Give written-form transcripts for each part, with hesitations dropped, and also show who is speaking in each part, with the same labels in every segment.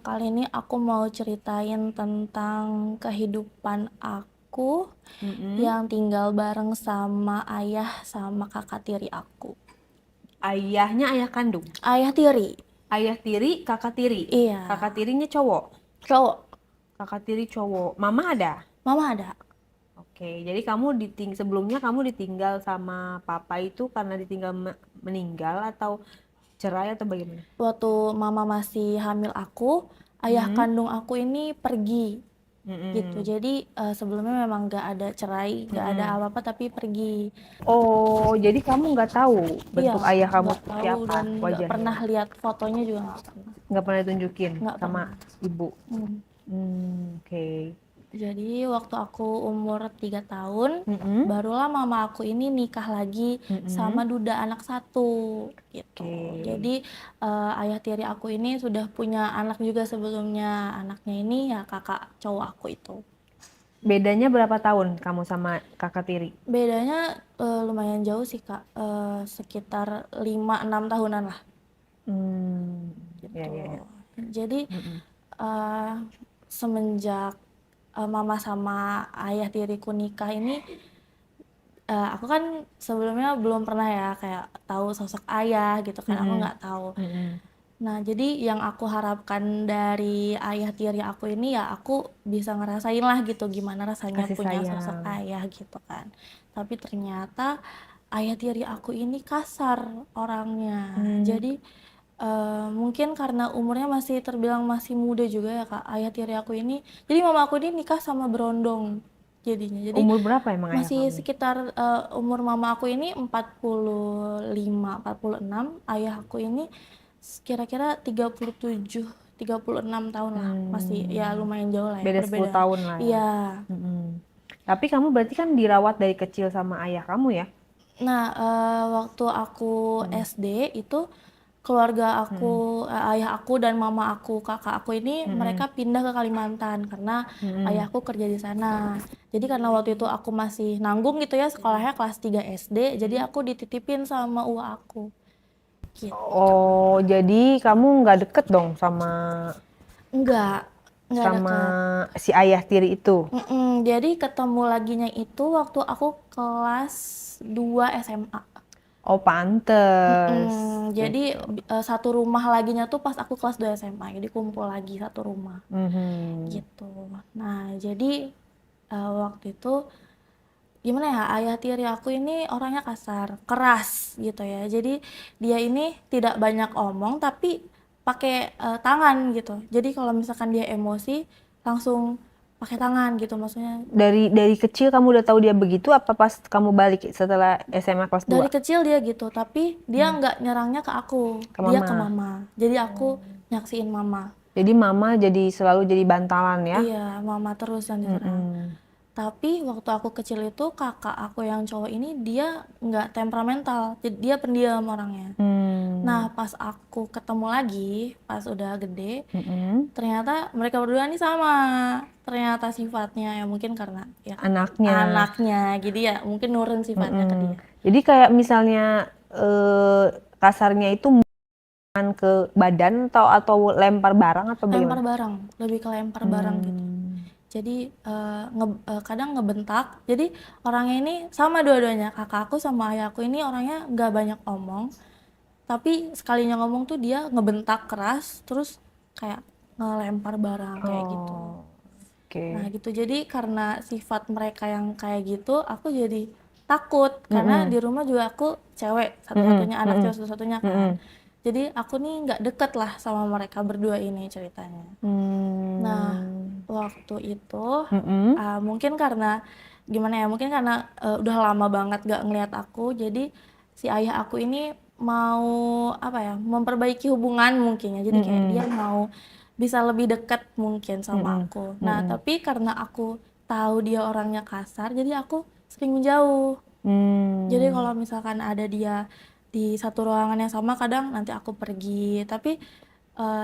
Speaker 1: Kali ini aku mau ceritain tentang kehidupan aku
Speaker 2: Mhm.
Speaker 1: yang tinggal bareng sama ayah sama kakak tiri aku.
Speaker 2: Ayahnya ayah kandung?
Speaker 1: Ayah tiri,
Speaker 2: Ayah tiri, kakak tiri?
Speaker 1: iya,
Speaker 2: Kakak tirinya cowok?
Speaker 1: cowok,
Speaker 2: Kakak tiri cowok. Mama ada?
Speaker 1: mama ada.
Speaker 2: Oke, jadi kamu sebelumnya kamu ditinggal sama papa itu karena meninggal atau cerai atau bagaimana?
Speaker 1: Waktu mama masih hamil aku, ayah
Speaker 2: Mhm.
Speaker 1: kandung aku ini pergi gitu.
Speaker 2: Mhm.
Speaker 1: Jadi sebelumnya memang gak ada cerai, gak ada
Speaker 2: Mhm.
Speaker 1: apa-apa tapi pergi.
Speaker 2: Oh, jadi kamu nggak tahu
Speaker 1: Iya,
Speaker 2: bentuk ayah kamu
Speaker 1: nggak
Speaker 2: seperti
Speaker 1: tahu
Speaker 2: apa
Speaker 1: dan nggak
Speaker 2: wajahnya?
Speaker 1: pernah lihat fotonya juga nggak pernah.
Speaker 2: Nggak pernah ditunjukin
Speaker 1: Nggak
Speaker 2: sama
Speaker 1: pernah.
Speaker 2: ibu?
Speaker 1: Hmm.
Speaker 2: Oke.
Speaker 1: Jadi waktu aku umur 3 tahun,
Speaker 2: Mhm.
Speaker 1: barulah mama aku ini nikah lagi sama
Speaker 2: Mhm.
Speaker 1: duda anak satu gitu.
Speaker 2: Oke.
Speaker 1: Jadi ayah tiri aku ini sudah punya anak juga sebelumnya. Anaknya ini ya kakak cowok aku itu.
Speaker 2: Bedanya berapa tahun kamu sama kakak tiri?
Speaker 1: Bedanya lumayan jauh sih Kak, sekitar 5-6 tahunan lah
Speaker 2: Hmm, ya
Speaker 1: gitu.
Speaker 2: ya ya.
Speaker 1: Jadi
Speaker 2: Mm-mm.
Speaker 1: eh, semenjak mama sama ayah tiriku nikah ini, aku kan sebelumnya belum pernah ya kayak tahu sosok ayah gitu kan, aku
Speaker 2: Mm-mm.
Speaker 1: nggak tahu.
Speaker 2: Mm-mm.
Speaker 1: Nah, jadi yang aku harapkan dari ayah tiri aku ini ya aku bisa ngerasain lah gitu gimana rasanya
Speaker 2: Kasih
Speaker 1: punya sosok
Speaker 2: sayang.
Speaker 1: ayah gitu kan. Tapi ternyata ayah tiri aku ini kasar orangnya.
Speaker 2: Hmm.
Speaker 1: Jadi mungkin karena umurnya masih terbilang masih muda juga ya Kak, ayah tiri aku ini. Jadi mama aku ini nikah sama berondong jadinya. Jadi
Speaker 2: Umur berapa emang ayah
Speaker 1: masih
Speaker 2: kamu?
Speaker 1: sekitar umur mama aku ini 45, 46, ayah aku ini kira-kira 37, 36 tahun lah. Masih ya
Speaker 2: Hmm.
Speaker 1: lumayan jauh lah ya
Speaker 2: Beda 10
Speaker 1: perbedaan.
Speaker 2: tahun lah ya.
Speaker 1: Iya.
Speaker 2: Mm-mm. Tapi kamu berarti kan dirawat dari kecil sama ayah kamu ya?
Speaker 1: Nah, waktu aku
Speaker 2: Mm.
Speaker 1: SD itu keluarga
Speaker 2: Mm-mm.
Speaker 1: aku, ayah aku dan mama aku, kakak aku ini
Speaker 2: Mm-mm.
Speaker 1: mereka pindah ke Kalimantan karena
Speaker 2: Mm-mm.
Speaker 1: ayahku kerja di sana. Jadi karena waktu itu aku masih nanggung gitu ya, sekolahnya kelas 3 SD, jadi aku dititipin sama uwa aku. Gitu.
Speaker 2: Oh, jadi kamu nggak deket dong sama
Speaker 1: Enggak, enggak
Speaker 2: sama
Speaker 1: deket.
Speaker 2: si ayah tiri itu?
Speaker 1: Jadi ketemu laginya itu waktu aku kelas 2 SMA.
Speaker 2: Oh, pantes.
Speaker 1: Jadi
Speaker 2: Gitu.
Speaker 1: satu rumah laginya tuh pas aku kelas 2 SMA. Jadi kumpul lagi satu rumah
Speaker 2: Mhm.
Speaker 1: gitu. Nah, jadi waktu itu gimana ya, ayah tiri aku ini orangnya kasar, keras gitu ya. Jadi dia ini tidak banyak omong tapi pakai tangan gitu. Jadi kalau misalkan dia emosi langsung pakai tangan gitu maksudnya.
Speaker 2: Dari kecil kamu udah tahu dia begitu apa pas kamu balik setelah SMA kelas
Speaker 1: Dari
Speaker 2: 2?
Speaker 1: kecil dia gitu, tapi dia nggak nyerangnya ke aku,
Speaker 2: Ke
Speaker 1: dia ke
Speaker 2: mama.
Speaker 1: mama. Jadi aku nyaksiin mama.
Speaker 2: Jadi mama selalu jadi bantalan ya?
Speaker 1: Iya, mama terus yang diserang.
Speaker 2: Mm-mm.
Speaker 1: Tapi waktu aku kecil itu kakak aku yang cowok ini dia nggak temperamental, jadi dia pendiam orangnya. Nah,
Speaker 2: Hmm.
Speaker 1: pas aku ketemu lagi, pas udah gede,
Speaker 2: Mm-mm.
Speaker 1: ternyata mereka berdua nih sama. Ternyata sifatnya ya mungkin karena ya
Speaker 2: Anaknya.
Speaker 1: anaknya, jadi ya mungkin nurun sifatnya ke
Speaker 2: Mm-mm.
Speaker 1: dia.
Speaker 2: Jadi kayak misalnya kasarnya itu bukan ke badan atau lempar barang atau
Speaker 1: Lempar
Speaker 2: bagaimana?
Speaker 1: barang, lebih ke lempar barang gitu.
Speaker 2: Hmm.
Speaker 1: Jadi kadang ngebentak. Jadi orangnya ini sama dua-duanya, kakak aku sama ayah aku ini orangnya nggak banyak omong, tapi sekalinya ngomong tuh dia ngebentak keras, terus kayak ngelempar barang kayak gitu.
Speaker 2: Oh,
Speaker 1: Nah
Speaker 2: oke.
Speaker 1: gitu, jadi karena sifat mereka yang kayak gitu, aku jadi takut karena di
Speaker 2: Mm-mm.
Speaker 1: rumah juga aku cewek
Speaker 2: Mm-mm.
Speaker 1: satu-satunya, anak
Speaker 2: Mm-mm.
Speaker 1: cewek satu-satunya kan.
Speaker 2: Mm-mm.
Speaker 1: Jadi aku nih nggak deket lah sama mereka berdua ini ceritanya. Nah,
Speaker 2: Hmm.
Speaker 1: waktu itu,
Speaker 2: Mm-mm.
Speaker 1: mungkin karena gimana ya, mungkin karena, udah lama banget gak ngeliat aku, jadi si ayah aku ini mau, apa ya, memperbaiki hubungan mungkin ya. Jadi kayak dia
Speaker 2: Mm-mm.
Speaker 1: mau bisa lebih dekat mungkin sama
Speaker 2: Mm-mm.
Speaker 1: aku. Nah,
Speaker 2: Mm-mm.
Speaker 1: tapi karena aku tahu dia orangnya kasar, jadi aku sering menjauh. Jadi
Speaker 2: Hmm.
Speaker 1: kalau misalkan ada dia di satu ruangan yang sama, kadang nanti aku pergi. Tapi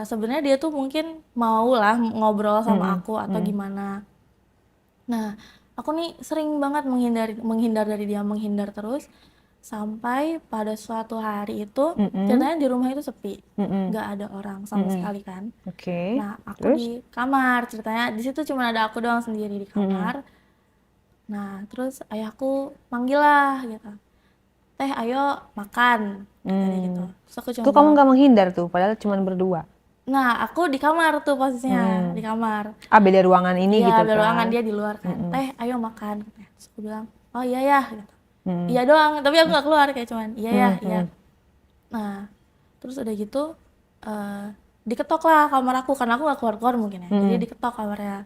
Speaker 1: sebenarnya dia tuh mungkin mau lah ngobrol sama
Speaker 2: Mm-mm.
Speaker 1: aku atau
Speaker 2: Mm-mm.
Speaker 1: gimana. Nah, aku nih sering banget menghindar dari dia, menghindar terus Sampai pada suatu hari itu
Speaker 2: Mm-mm.
Speaker 1: ceritanya di rumah itu sepi,
Speaker 2: Mm-mm.
Speaker 1: nggak ada orang sama
Speaker 2: Mm-mm.
Speaker 1: sekali kan.
Speaker 2: Oke.
Speaker 1: Nah, aku
Speaker 2: Terus?
Speaker 1: di kamar, ceritanya di situ cuma ada aku doang sendiri di
Speaker 2: Mm-mm.
Speaker 1: kamar. Nah, terus ayahku manggil lah gitu, "Teh, ayo makan," kata dia gitu. Terus aku cuma
Speaker 2: Tuh kamu
Speaker 1: bilang,
Speaker 2: nggak menghindar tuh, padahal cuma berdua.
Speaker 1: nah aku di kamar tuh posisinya, di
Speaker 2: Mm.
Speaker 1: kamar.
Speaker 2: Ah, beda ruangan ini
Speaker 1: Iya,
Speaker 2: gitu
Speaker 1: beda ruangan,
Speaker 2: kan?
Speaker 1: dia di luar kan.
Speaker 2: Mm-mm.
Speaker 1: "Teh, ayo makan," katanya. Terus aku bilang, "Oh iya ya," gitu.
Speaker 2: Mm-mm.
Speaker 1: Iya doang, tapi aku nggak keluar kayak cuman, "Iya ya, iya."
Speaker 2: Mm-mm.
Speaker 1: Nah, terus udah gitu eh diketok lah kamar aku karena aku nggak keluar-keluar mungkin ya. Jadi
Speaker 2: Mm-mm.
Speaker 1: diketok kamarnya,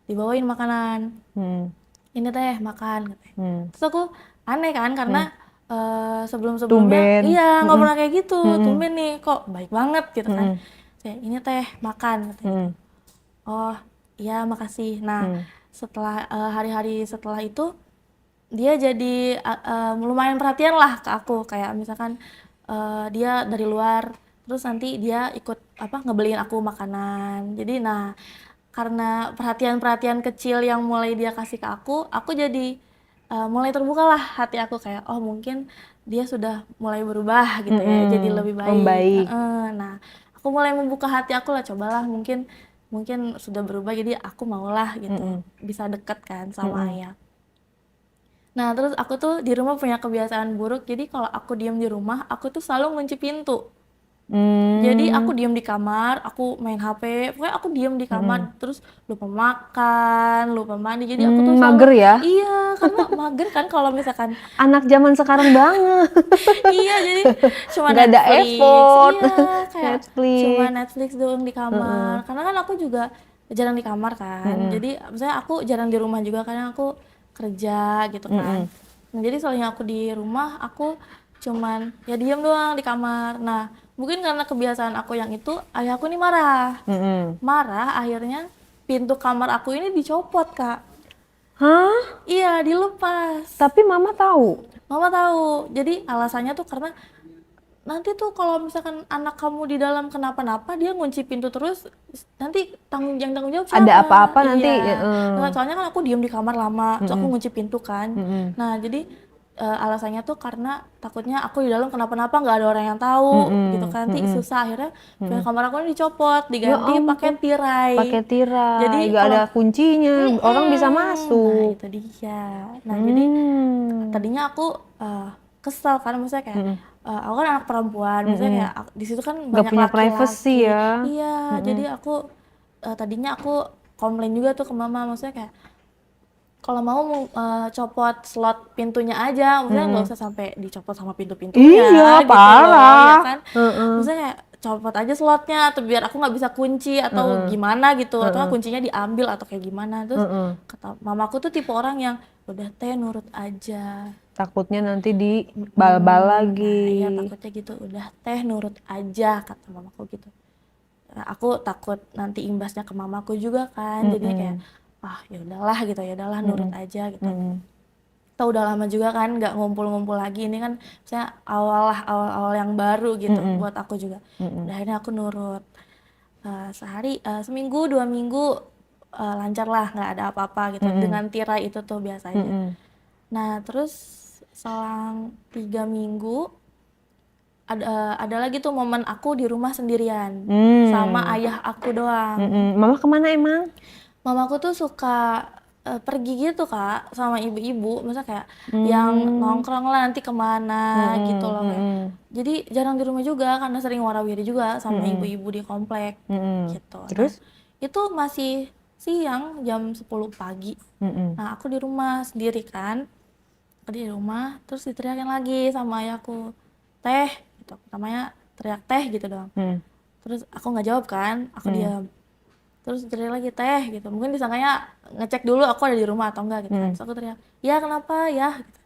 Speaker 1: dibawain makanan.
Speaker 2: Mm-mm.
Speaker 1: "Ini teh, makan," katanya.
Speaker 2: Mm-mm.
Speaker 1: Terus aku aneh kan karena sebelum-sebelumnya
Speaker 2: Tumben.
Speaker 1: iya nggak
Speaker 2: Mm-mm.
Speaker 1: pernah kayak gitu.
Speaker 2: Mm-mm.
Speaker 1: Tumben nih kok baik banget gitu kan.
Speaker 2: Mm-mm.
Speaker 1: Saya, "Ini teh, makan," katanya gitu.
Speaker 2: Mm-mm.
Speaker 1: "Oh, iya makasih." Nah,
Speaker 2: Mm.
Speaker 1: setelah hari-hari setelah itu dia jadi lumayan perhatian lah ke aku, kayak misalkan dia dari luar terus nanti dia ikut apa ngebeliin aku makanan. Jadi nah, karena perhatian-perhatian kecil yang mulai dia kasih ke aku jadi mulai terbukalah hati aku kayak, oh mungkin dia sudah mulai berubah gitu ya, jadi
Speaker 2: Mm-mm.
Speaker 1: lebih baik.
Speaker 2: Membaik.
Speaker 1: Nah, aku mulai membuka hati aku lah, cobalah mungkin mungkin sudah berubah jadi aku maulah gitu
Speaker 2: Mm-mm.
Speaker 1: bisa deket kan sama
Speaker 2: Mm-mm.
Speaker 1: ayah. Nah, terus aku tuh di rumah punya kebiasaan buruk, jadi kalau aku diem di rumah, aku tuh selalu ngunci pintu. Jadi
Speaker 2: Mm.
Speaker 1: aku diem di kamar, aku main HP, pokoknya aku diem di
Speaker 2: Mm-mm.
Speaker 1: kamar, terus lupa makan, lupa mandi. Jadi aku tuh selalu,
Speaker 2: Mager ya?
Speaker 1: iya, karena mager kan kalau misalkan,
Speaker 2: Anak zaman sekarang banget.
Speaker 1: iya, jadi cuma
Speaker 2: Nggak ada
Speaker 1: Netflix,
Speaker 2: effort.
Speaker 1: iya, kayak cuma
Speaker 2: Netflix.
Speaker 1: Netflix doang di kamar.
Speaker 2: Heeh.
Speaker 1: Karena kan aku juga jarang di kamar kan,
Speaker 2: Mm-mm.
Speaker 1: jadi misalnya aku jarang di rumah juga karena aku kerja gitu kan.
Speaker 2: Mm-mm.
Speaker 1: Nah, jadi soalnya aku di rumah, aku cuman ya diem doang di kamar. Nah, mungkin karena kebiasaan aku yang itu, ayahku nih marah.
Speaker 2: Mm-mm.
Speaker 1: Marah, akhirnya pintu kamar aku ini dicopot, Kak.
Speaker 2: Hah?
Speaker 1: Iya, dilepas.
Speaker 2: Tapi mama tahu.
Speaker 1: Mama tahu. Jadi alasannya tuh karena nanti tuh kalau misalkan anak kamu di dalam kenapa-napa, dia ngunci pintu terus, nanti yang tanggung jawab
Speaker 2: Ada
Speaker 1: siapa?
Speaker 2: apa-apa nanti.
Speaker 1: Iya. Nah, soalnya kan aku diem di kamar lama, terus aku
Speaker 2: Mm-mm.
Speaker 1: ngunci pintu kan.
Speaker 2: Mm-mm.
Speaker 1: Nah, jadi alasannya tuh karena takutnya aku di dalam kenapa-napa nggak ada orang yang tahu gitu
Speaker 2: Mm-mm.
Speaker 1: kan. Nanti
Speaker 2: Mm-mm.
Speaker 1: susah, akhirnya
Speaker 2: Mm-mm.
Speaker 1: kamar aku ini dicopot,
Speaker 2: Ya
Speaker 1: diganti pakai
Speaker 2: ampun.
Speaker 1: tirai.
Speaker 2: Pakai tirai,
Speaker 1: Jadi
Speaker 2: gak ada
Speaker 1: kalau
Speaker 2: kuncinya, orang bisa
Speaker 1: nah
Speaker 2: masuk.
Speaker 1: itu dia. Nah, jadi
Speaker 2: Hmm.
Speaker 1: tadinya aku kesel kan, maksudnya kayak
Speaker 2: Mm-mm.
Speaker 1: aku kan anak perempuan, maksudnya
Speaker 2: Mm-mm.
Speaker 1: kayak di situ kan
Speaker 2: Gak
Speaker 1: banyak
Speaker 2: punya
Speaker 1: laki-laki.
Speaker 2: privacy ya.
Speaker 1: Iya,
Speaker 2: Mm-mm.
Speaker 1: jadi aku tadinya aku komplain juga tuh ke mama, maksudnya kayak kalau mau copot slot pintunya aja, maksudnya nggak
Speaker 2: Mm-mm.
Speaker 1: usah sampai dicopot sama
Speaker 2: Iya,
Speaker 1: pintu-pintunya gitu loh, ya
Speaker 2: parah.
Speaker 1: kan?
Speaker 2: Heeh.
Speaker 1: Maksudnya kayak copot aja slotnya, atau biar aku nggak bisa kunci atau
Speaker 2: Heeh.
Speaker 1: gimana gitu, atau nggak
Speaker 2: Heeh.
Speaker 1: kuncinya diambil atau kayak gimana. Terus
Speaker 2: Heeh.
Speaker 1: kata mamaku tuh tipe orang yang udah teh nurut aja.
Speaker 2: Takutnya nanti dibal-bal
Speaker 1: Nah
Speaker 2: lagi.
Speaker 1: iya takutnya gitu, udah teh nurut aja kata mamaku gitu. Nah, aku takut nanti imbasnya ke mamaku juga kan, jadinya kayak
Speaker 2: Mm-mm.
Speaker 1: ya udahlah gitu, ya udahlah nurut
Speaker 2: Mm-mm.
Speaker 1: aja gitu.
Speaker 2: Mm-mm.
Speaker 1: Kita udah lama juga kan nggak ngumpul-ngumpul lagi, ini kan misalnya awal-awal yang baru gitu
Speaker 2: Mm-mm.
Speaker 1: buat aku juga.
Speaker 2: Mm-mm.
Speaker 1: Udah akhirnya aku nurut. Seminggu 2 minggu lancar lah, nggak ada apa-apa gitu
Speaker 2: Mm-mm.
Speaker 1: dengan tirai itu tuh biasanya.
Speaker 2: Mm-mm.
Speaker 1: Nah terus selang 3 minggu ada lagi tuh momen aku di rumah sendirian sama ayah aku doang.
Speaker 2: Mm-mm. Mama kemana emang?
Speaker 1: Mamaku tuh suka pergi gitu Kak sama ibu-ibu, maksudnya kayak yang nongkrong lah nanti kemana gitu loh kayak.
Speaker 2: Mm-mm.
Speaker 1: Jadi jarang di rumah juga karena sering warawiri juga sama
Speaker 2: Mm-mm.
Speaker 1: ibu-ibu di komplek
Speaker 2: Mm-mm.
Speaker 1: gitu. Nah,
Speaker 2: Terus?
Speaker 1: itu masih siang jam 10 pagi.
Speaker 2: Mm-mm.
Speaker 1: Nah, aku di rumah sendiri kan. Aku di rumah terus diteriakin lagi sama ayahku. "Teh," gitu. Namanya teriak "teh" gitu doang.
Speaker 2: Mm.
Speaker 1: Terus aku nggak jawab kan, aku diam. Terus teriak lagi "teh" gitu. Mungkin disangkanya ngecek dulu aku ada di rumah atau enggak gitu kan. Terus aku teriak, "Ya kenapa ya?" Gitu.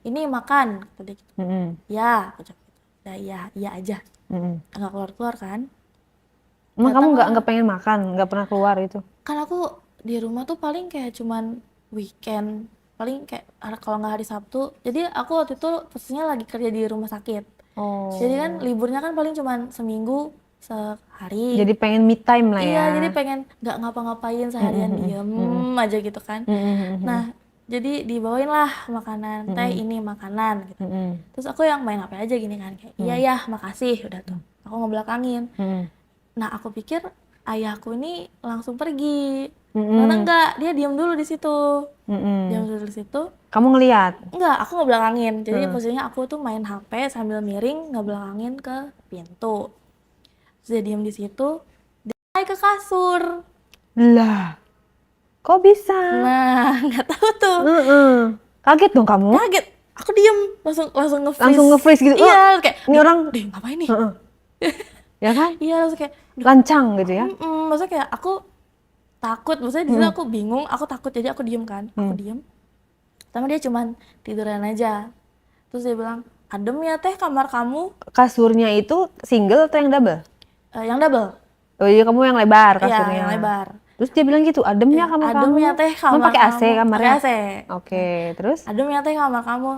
Speaker 1: "Ini makan," kata dia gitu.
Speaker 2: Mm-mm.
Speaker 1: "Ya," aku jawab gitu. "Ya, iya aja."
Speaker 2: Mm-mm.
Speaker 1: Nggak keluar-keluar kan.
Speaker 2: Emang kamu
Speaker 1: Datanglah.
Speaker 2: nggak pengen makan, nggak pernah keluar itu?
Speaker 1: Kan aku di rumah tuh paling kayak cuman weekend, paling kayak kalau nggak hari Sabtu. Jadi aku waktu itu posisinya lagi kerja di rumah sakit.
Speaker 2: Oh.
Speaker 1: Jadi kan liburnya kan paling cuman seminggu sehari.
Speaker 2: Jadi pengen me time lah ya.
Speaker 1: Iya, jadi pengen nggak ngapa-ngapain seharian diem aja gitu kan.
Speaker 2: Mm-mm.
Speaker 1: Nah, Jadi dibawain lah makanan, teh ini makanan gitu. Terus aku yang main HP aja gini kan, kayak iya ya makasih, udah tuh. Aku ngebelakangin. Nah aku pikir ayahku ini langsung pergi. Ternyata enggak, dia diam dulu di situ. Diam dulu di situ.
Speaker 2: Kamu ngelihat?
Speaker 1: Enggak, aku ngebelakangin. Jadi posisinya aku tuh main HP sambil miring ngebelakangin ke pintu. Terus dia diam di situ, dia naik ke kasur.
Speaker 2: Lah, kok bisa?
Speaker 1: Nah, nggak tahu tuh.
Speaker 2: Kaget dong kamu?
Speaker 1: Kaget. Aku diem, langsung nge-freeze.
Speaker 2: Langsung nge-freeze gitu.
Speaker 1: Iya, kayak
Speaker 2: ini orang
Speaker 1: ngapain nih?
Speaker 2: ya kan?
Speaker 1: Iya, langsung kayak
Speaker 2: Lancang gitu ya.
Speaker 1: maksudnya kayak aku takut, maksudnya di situ aku bingung, aku takut jadi aku diem kan. Aku diem. Pertama dia cuman tiduran aja. Terus dia bilang, "Adem ya teh kamar kamu."
Speaker 2: Kasurnya itu single atau yang double?
Speaker 1: Yang double.
Speaker 2: Oh iya, kamu yang lebar
Speaker 1: Iya,
Speaker 2: kasurnya.
Speaker 1: yang lebar.
Speaker 2: Terus dia bilang gitu, adem ya kamar
Speaker 1: Adem
Speaker 2: kamu.
Speaker 1: ya teh
Speaker 2: Kamu
Speaker 1: kamar
Speaker 2: pakai AC
Speaker 1: kamu.
Speaker 2: kamarnya?
Speaker 1: Pakai AC.
Speaker 2: Oke, terus?
Speaker 1: Adem ya teh kamar kamu.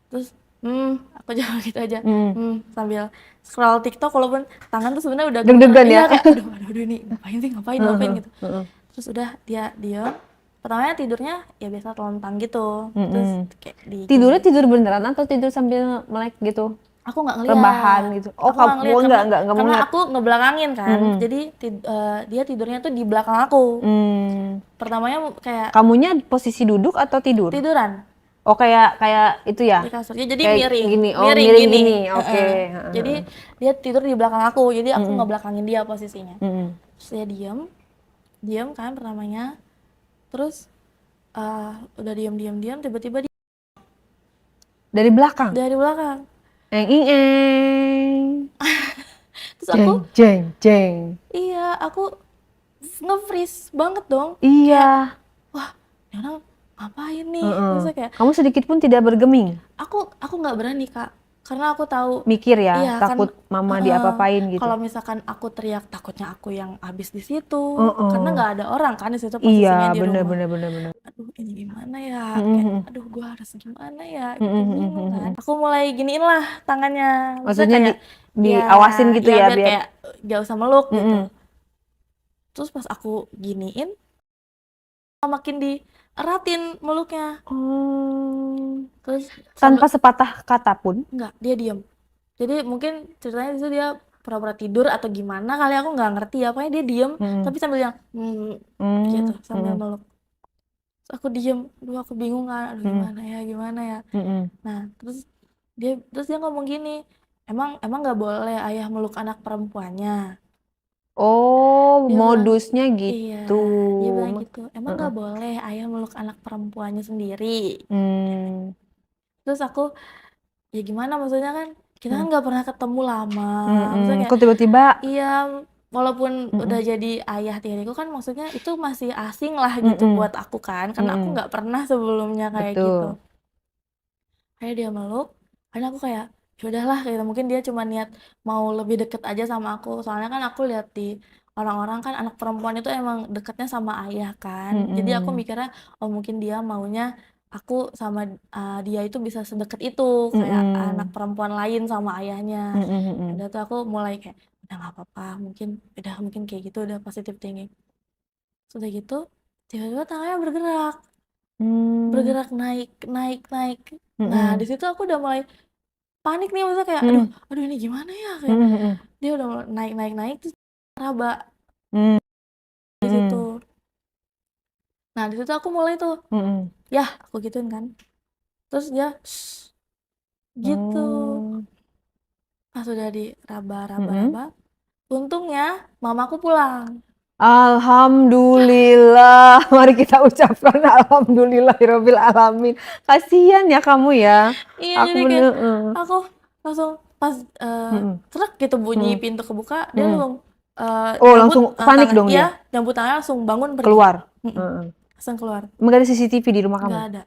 Speaker 1: Terus aku jawab gitu aja. Sambil scroll TikTok walaupun tangan tuh sebenarnya udah
Speaker 2: Deg-degan
Speaker 1: Iya,
Speaker 2: ya?
Speaker 1: kayak aduh ini ngapain gitu. Terus udah dia diem. Pertamanya tidurnya ya biasa telentang gitu. Terus kayak
Speaker 2: Tidurnya tidur beneran atau tidur sambil melek gitu?
Speaker 1: aku nggak ngeliat.
Speaker 2: Rebahan gitu. Oh,
Speaker 1: Aku nggak ngeliat
Speaker 2: enggak
Speaker 1: karena
Speaker 2: ngeliat.
Speaker 1: aku ngebelakangin kan. Jadi dia tidurnya tuh di belakang aku. Pertamanya kayak
Speaker 2: Kamunya posisi duduk atau tidur?
Speaker 1: tiduran
Speaker 2: Oh, kayak itu ya?
Speaker 1: di kasurnya, jadi
Speaker 2: Kayak
Speaker 1: miring.
Speaker 2: gini. Oh,
Speaker 1: miring
Speaker 2: miring gini. Oke.
Speaker 1: Jadi dia tidur di belakang aku, jadi aku ngebelakangin dia posisinya. Terus dia diam kan pertamanya. Terus udah diam tiba-tiba dia
Speaker 2: Dari belakang?
Speaker 1: dari belakang.
Speaker 2: Eng.
Speaker 1: Terus aku
Speaker 2: Jeng.
Speaker 1: iya, aku nge-freeze banget dong.
Speaker 2: Iya.
Speaker 1: Wah, ini orang ngapain nih? Terus kayak
Speaker 2: Kamu sedikit pun tidak bergeming?
Speaker 1: aku nggak berani Kak, karena aku tahu
Speaker 2: Mikir ya,
Speaker 1: iya
Speaker 2: takut
Speaker 1: kan,
Speaker 2: mama diapa-apain gitu.
Speaker 1: kalau misalkan aku teriak takutnya aku yang habis di situ, karena nggak ada orang kan di situ posisinya
Speaker 2: Iya,
Speaker 1: di
Speaker 2: bener.
Speaker 1: rumah. Aduh ini gimana ya, kayak aduh gua harus gimana ya, gitu bingung kan. Aku mulai giniin lah tangannya,
Speaker 2: Maksudnya
Speaker 1: kayak
Speaker 2: diawasin gitu ya,
Speaker 1: biar
Speaker 2: biar
Speaker 1: kayak gak usah meluk gitu. Terus pas aku giniin makin dieratin meluknya. Terus
Speaker 2: tanpa sepatah kata pun.
Speaker 1: enggak, dia diem. Jadi mungkin ceritanya di situ dia pura-pura tidur atau gimana kali, aku nggak ngerti ya. Pokoknya dia diem, tapi sambil yang gitu, sambil meluk. Terus aku diem, aduh aku bingung kan, aduh gimana ya. Nah, terus dia ngomong gini, emang nggak boleh ayah meluk anak perempuannya.
Speaker 2: Oh,
Speaker 1: Dia bilang,
Speaker 2: modusnya
Speaker 1: iya,
Speaker 2: gitu.
Speaker 1: dia bilang gitu, emang nggak boleh ayah meluk anak perempuannya sendiri. Terus aku, ya gimana maksudnya kan, kita kan nggak pernah ketemu lama. Maksudnya kayak,
Speaker 2: Kok tiba-tiba?
Speaker 1: iya, walaupun udah jadi ayah tiriku kan maksudnya itu masih asing lah gitu buat aku kan, karena aku nggak pernah sebelumnya kayak gitu. Kayak dia meluk, karena aku kayak ya udahlah gitu, mungkin dia cuma niat mau lebih deket aja sama aku. Soalnya kan aku lihat di orang-orang kan anak perempuan itu emang deketnya sama ayah kan. Jadi aku mikirnya oh mungkin dia maunya aku sama dia itu bisa sedekat itu kayak anak perempuan lain sama ayahnya. Udah tuh aku mulai kayak udah nggak apa-apa, mungkin kayak gitu, udah positive thinking. Sudah gitu tiba-tiba tangannya bergerak naik. Nah di situ aku udah mulai panik nih, maksudnya kayak aduh ini gimana ya, kayak dia udah mulai naik terus raba di situ. Nah di situ aku mulai tuh yah aku gituin kan, terus dia shh, gitu. Pas udah diraba, untungnya mamaku pulang.
Speaker 2: Alhamdulillah. Mari kita ucapkan alhamdulillahirabbil alamin. Kasihan ya kamu ya.
Speaker 1: Iya,
Speaker 2: Aku
Speaker 1: jadi kayak
Speaker 2: bener.
Speaker 1: aku langsung pas trek gitu bunyi pintu kebuka, dia langsung
Speaker 2: Oh,
Speaker 1: nyambut
Speaker 2: langsung panik dong dia.
Speaker 1: iya, nyambut tangannya langsung bangun pergi.
Speaker 2: Keluar.
Speaker 1: Langsung keluar.
Speaker 2: Emang ada CCTV di rumah kamu?
Speaker 1: Nggak ada.